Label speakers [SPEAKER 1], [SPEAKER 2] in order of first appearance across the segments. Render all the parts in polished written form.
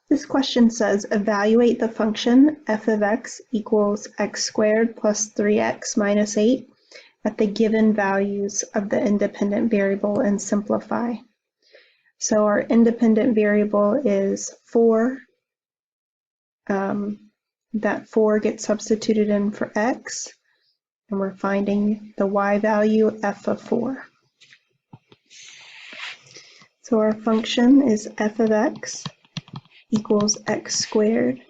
[SPEAKER 1] This question says, evaluate the function f of x equals x squared plus 3x minus 8 at the given values of the independent variable and simplify. So our independent variable is 4. That 4 gets substituted in for x, and we're finding the y value, f of 4. So our function is f of x equals x squared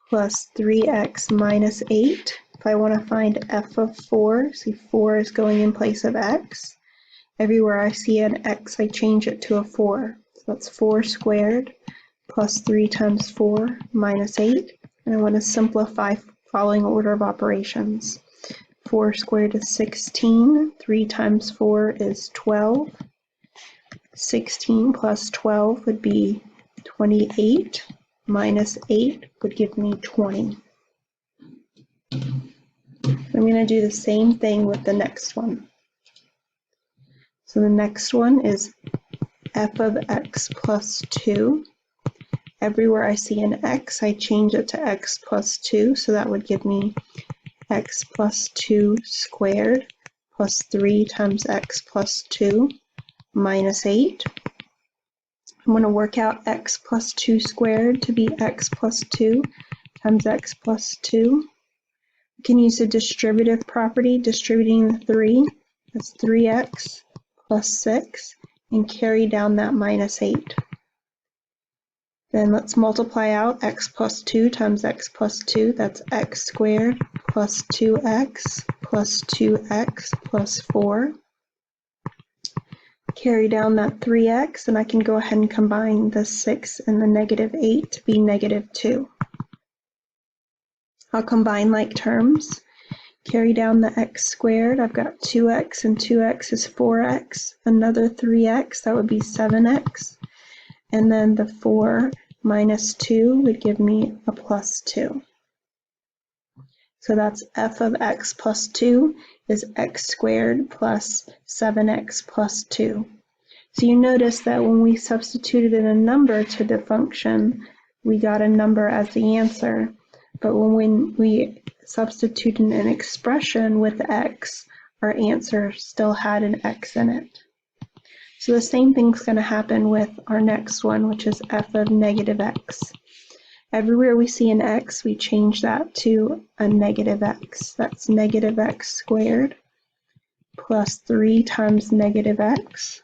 [SPEAKER 1] plus 3x minus 8. If I want to find f of 4, see 4 is going in place of x. Everywhere I see an x, I change it to a 4. So that's 4 squared plus 3 times 4 minus 8. And I want to simplify following order of operations. 4 squared is 16. 3 times 4 is 12. 16 plus 12 would be 28. Minus 8 would give me 20. I'm going to do the same thing with the next one. So the next one is f of x plus 2. Everywhere I see an x, I change it to x plus 2, so that would give me x plus 2 squared plus 3 times x plus 2 minus 8. I'm going to work out x plus 2 squared to be x plus 2 times x plus 2. We can use the distributive property, distributing the 3. That's 3x plus 6, and carry down that minus 8. Then let's multiply out x plus 2 times x plus 2. That's x squared plus 2x plus 2x plus 4. Carry down that 3x, and I can go ahead and combine the 6 and the negative 8 to be negative 2. I'll combine like terms. Carry down the x squared. I've got 2x, and 2x is 4x. Another 3x, that would be 7x. And then the 4 minus 2 would give me a plus 2. So that's f of x plus 2 is x squared plus 7x plus 2. So you notice that when we substituted in a number to the function, we got a number as the answer. But when we substituted an expression with x, our answer still had an x in it. So the same thing's going to happen with our next one, which is f of negative x. Everywhere we see an x, we change that to a negative x. That's negative x squared plus 3 times negative x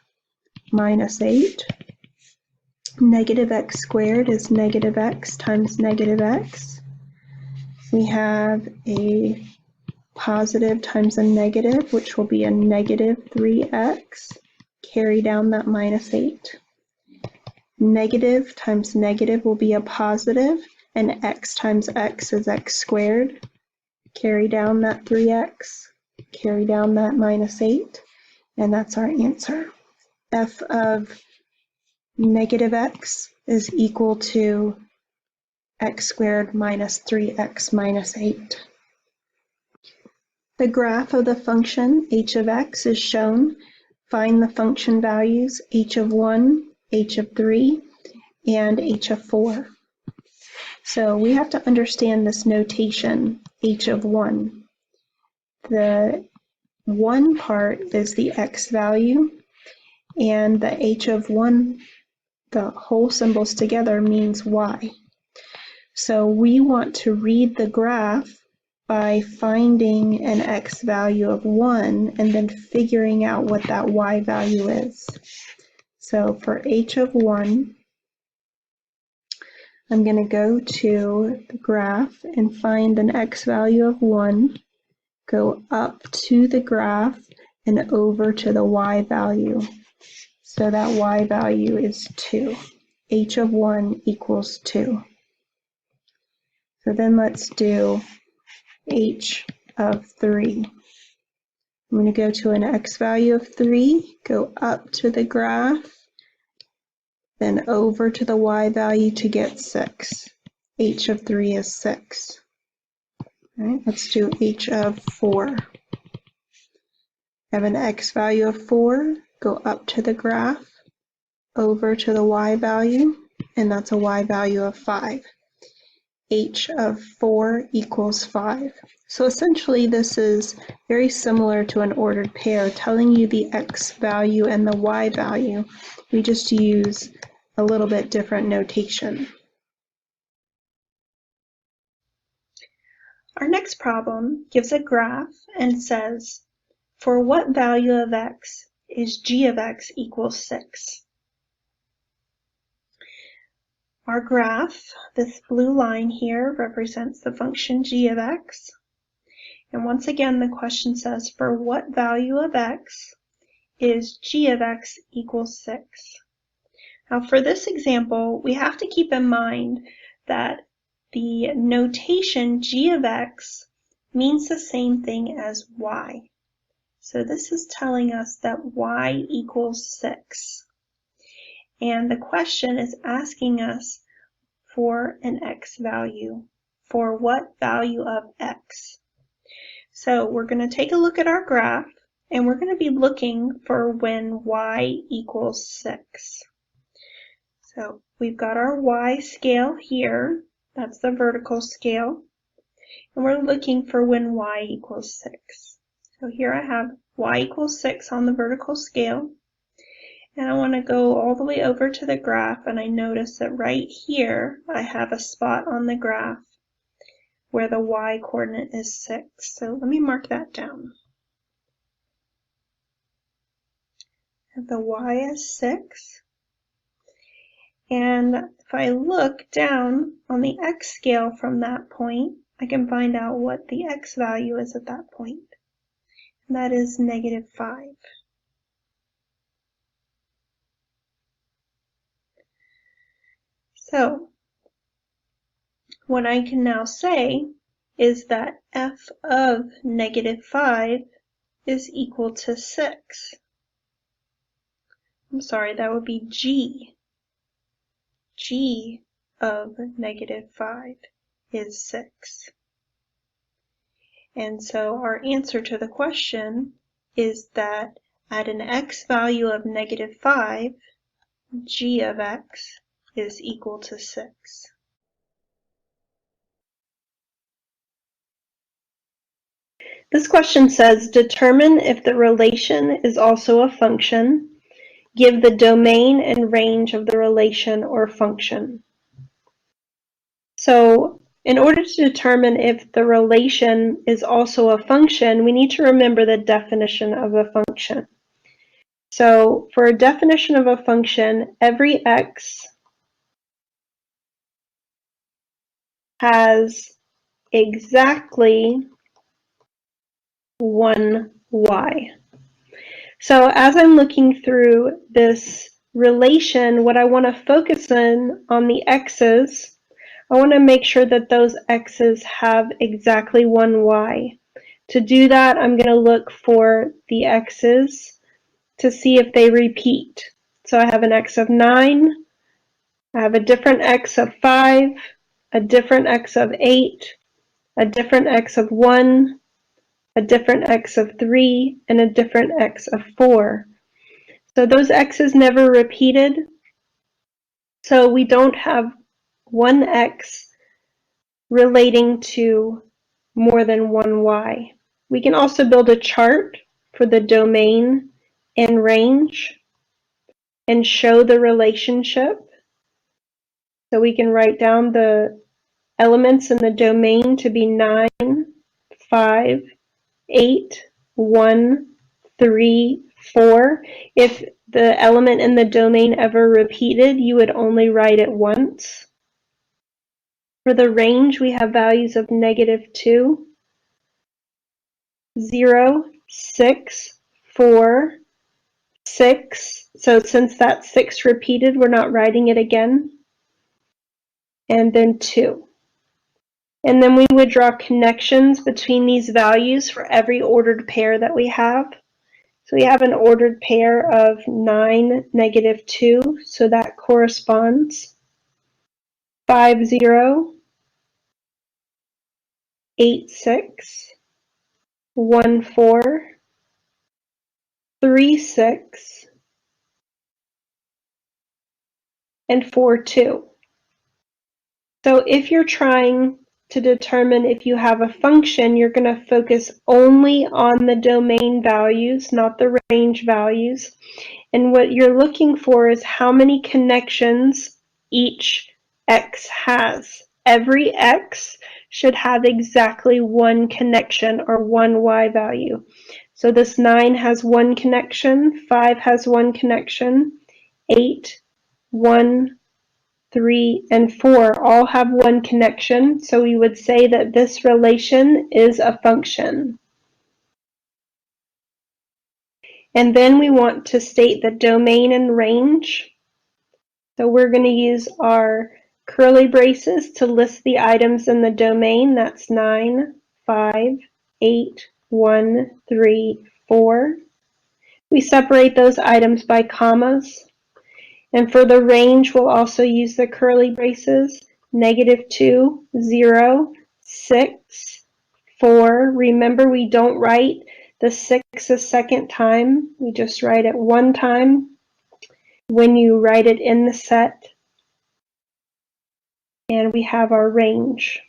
[SPEAKER 1] minus 8. Negative x squared is negative x times negative x. We have a positive times a negative, which will be a negative 3x. Carry down that minus 8. Negative times negative will be a positive, and x times x is x squared. Carry down that 3x, carry down that minus 8, and that's our answer. F of negative x is equal to x squared minus 3x minus 8. The graph of the function h of x is shown. Find the function values h of 1, h of 3, and h of 4. So we have to understand this notation, h of 1. The 1 part is the x value, and the h of 1, the whole symbols together, means y. So we want to read the graph by finding an x value of 1 and then figuring out what that y value is. So for h of 1, I'm going to go to the graph and find an x value of 1, go up to the graph and over to the y value. So that y value is 2. H of 1 equals 2. So then let's do h of 3. I'm going to go to an x value of 3, go up to the graph, then over to the y value to get 6. H of 3 is 6. All right, let's do h of 4. Have an x value of 4, go up to the graph, over to the y value, and that's a y value of 5. H of 4 equals 5. So essentially this is very similar to an ordered pair, telling you the x value and the y value. We just use a little bit different notation. Our next problem gives a graph and says, for what value of x is g of x equals 6? Our graph, this blue line here, represents the function g of x. And once again, the question says, for what value of x is g of x equals 6? Now for this example, we have to keep in mind that the notation g of x means the same thing as y. So this is telling us that y equals 6. And the question is asking us for an x value. For what value of x? So we're going to take a look at our graph, and we're going to be looking for when y equals 6. So we've got our y scale here. That's the vertical scale. And we're looking for when y equals 6. So here I have y equals 6 on the vertical scale. And I want to go all the way over to the graph, and I notice that right here I have a spot on the graph where the y coordinate is 6. So let me mark that down. The y is 6. And if I look down on the x scale from that point, I can find out what the x value is at that point. And that is -5. So what I can now say is that f of -5 is equal to 6. I'm sorry, that would be g. G of -5 is 6. And so our answer to the question is that at an x value of -5, g of x is equal to 6. This question says, determine if the relation is also a function. Give the domain and range of the relation or function. So in order to determine if the relation is also a function, we need to remember the definition of a function. So for a definition of a function, every x has exactly one y. So as I'm looking through this relation, what I want to focus on the x's. I want to make sure that those x's have exactly one y. To do that, I'm going to look for the x's to see if they repeat. So I have an x of 9, I have a different x of 5, a different x of 8, a different x of 1, a different x of 3, and a different x of 4. So those x's never repeated. So we don't have one x relating to more than one y. We can also build a chart for the domain and range and show the relationship. So we can write down the elements in the domain to be 9, 5, 8, 1, 3, 4. If the element in the domain ever repeated, you would only write it once. For the range, we have values of -2, 0, 6, 4, 6. So since that 6 repeated, we're not writing it again. And then 2. And then we would draw connections between these values for every ordered pair that we have. So we have an ordered pair of 9, -2, so that corresponds. 5, 0, 8, 6, 1, 4, 3, 6, and 4, 2. So if you're trying to determine if you have a function, you're going to focus only on the domain values, not the range values. And what you're looking for is how many connections each x has. Every x should have exactly one connection or one y value. So this 9 has one connection, 5 has one connection, 8, 1, 3, and 4 all have one connection, so we would say that this relation is a function. And then we want to state the domain and range. So we're going to use our curly braces to list the items in the domain. That's 9, 5, 8, 1, 3, 4. We separate those items by commas. And for the range, we'll also use the curly braces, -2, 0, 6, 4. Remember, we don't write the 6 a second time. We just write it one time when you write it in the set. And we have our range.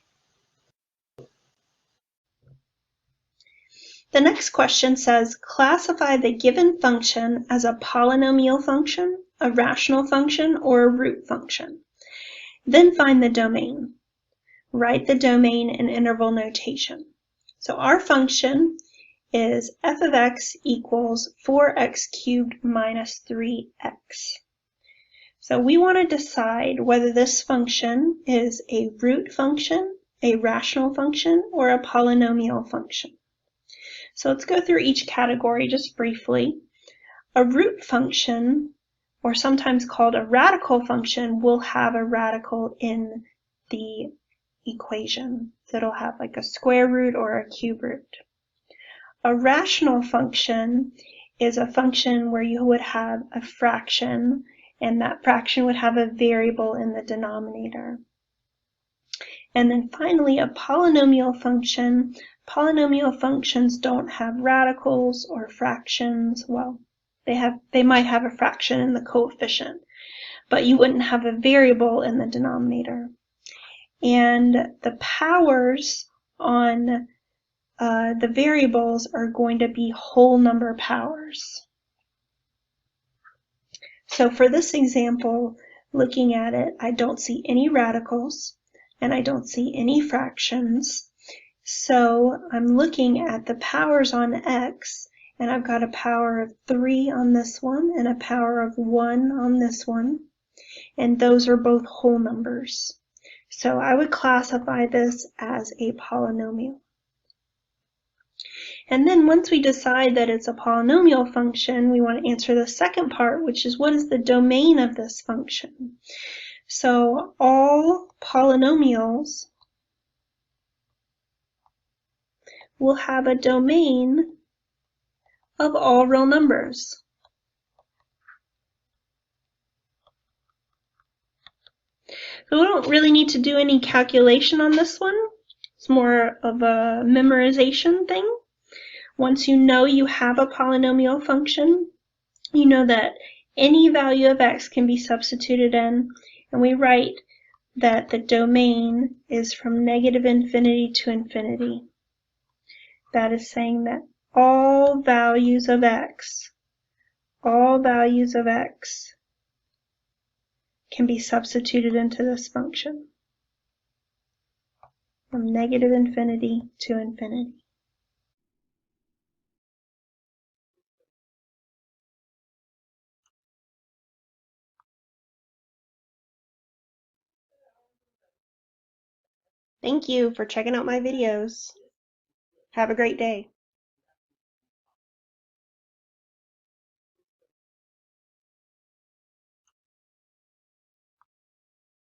[SPEAKER 1] The next question says, classify the given function as a polynomial function, a rational function, or a root function. Then find the domain. Write the domain in interval notation. So our function is f of x equals 4x cubed minus 3x. So we want to decide whether this function is a root function, a rational function, or a polynomial function. So let's go through each category just briefly. A root function, or sometimes called a radical function, will have a radical in the equation. So it'll have like a square root or a cube root. A rational function is a function where you would have a fraction, and that fraction would have a variable in the denominator. And then finally, a polynomial function. Polynomial functions don't have radicals or fractions. Well, they might have a fraction in the coefficient, but you wouldn't have a variable in the denominator. And the powers on the variables are going to be whole number powers. So for this example, looking at it, I don't see any radicals and I don't see any fractions. So I'm looking at the powers on x, and I've got a power of 3 on this one and a power of 1 on this one, and those are both whole numbers. So I would classify this as a polynomial. And then once we decide that it's a polynomial function, we want to answer the second part, which is what is the domain of this function? So all polynomials will have a domain of all real numbers. So we don't really need to do any calculation on this one. It's more of a memorization thing. Once you know you have a polynomial function, you know that any value of x can be substituted in, and we write that the domain is from -infinity to infinity. That is saying that all values of x can be substituted into this function from -infinity to infinity. Thank you for checking out my videos. Have a great day.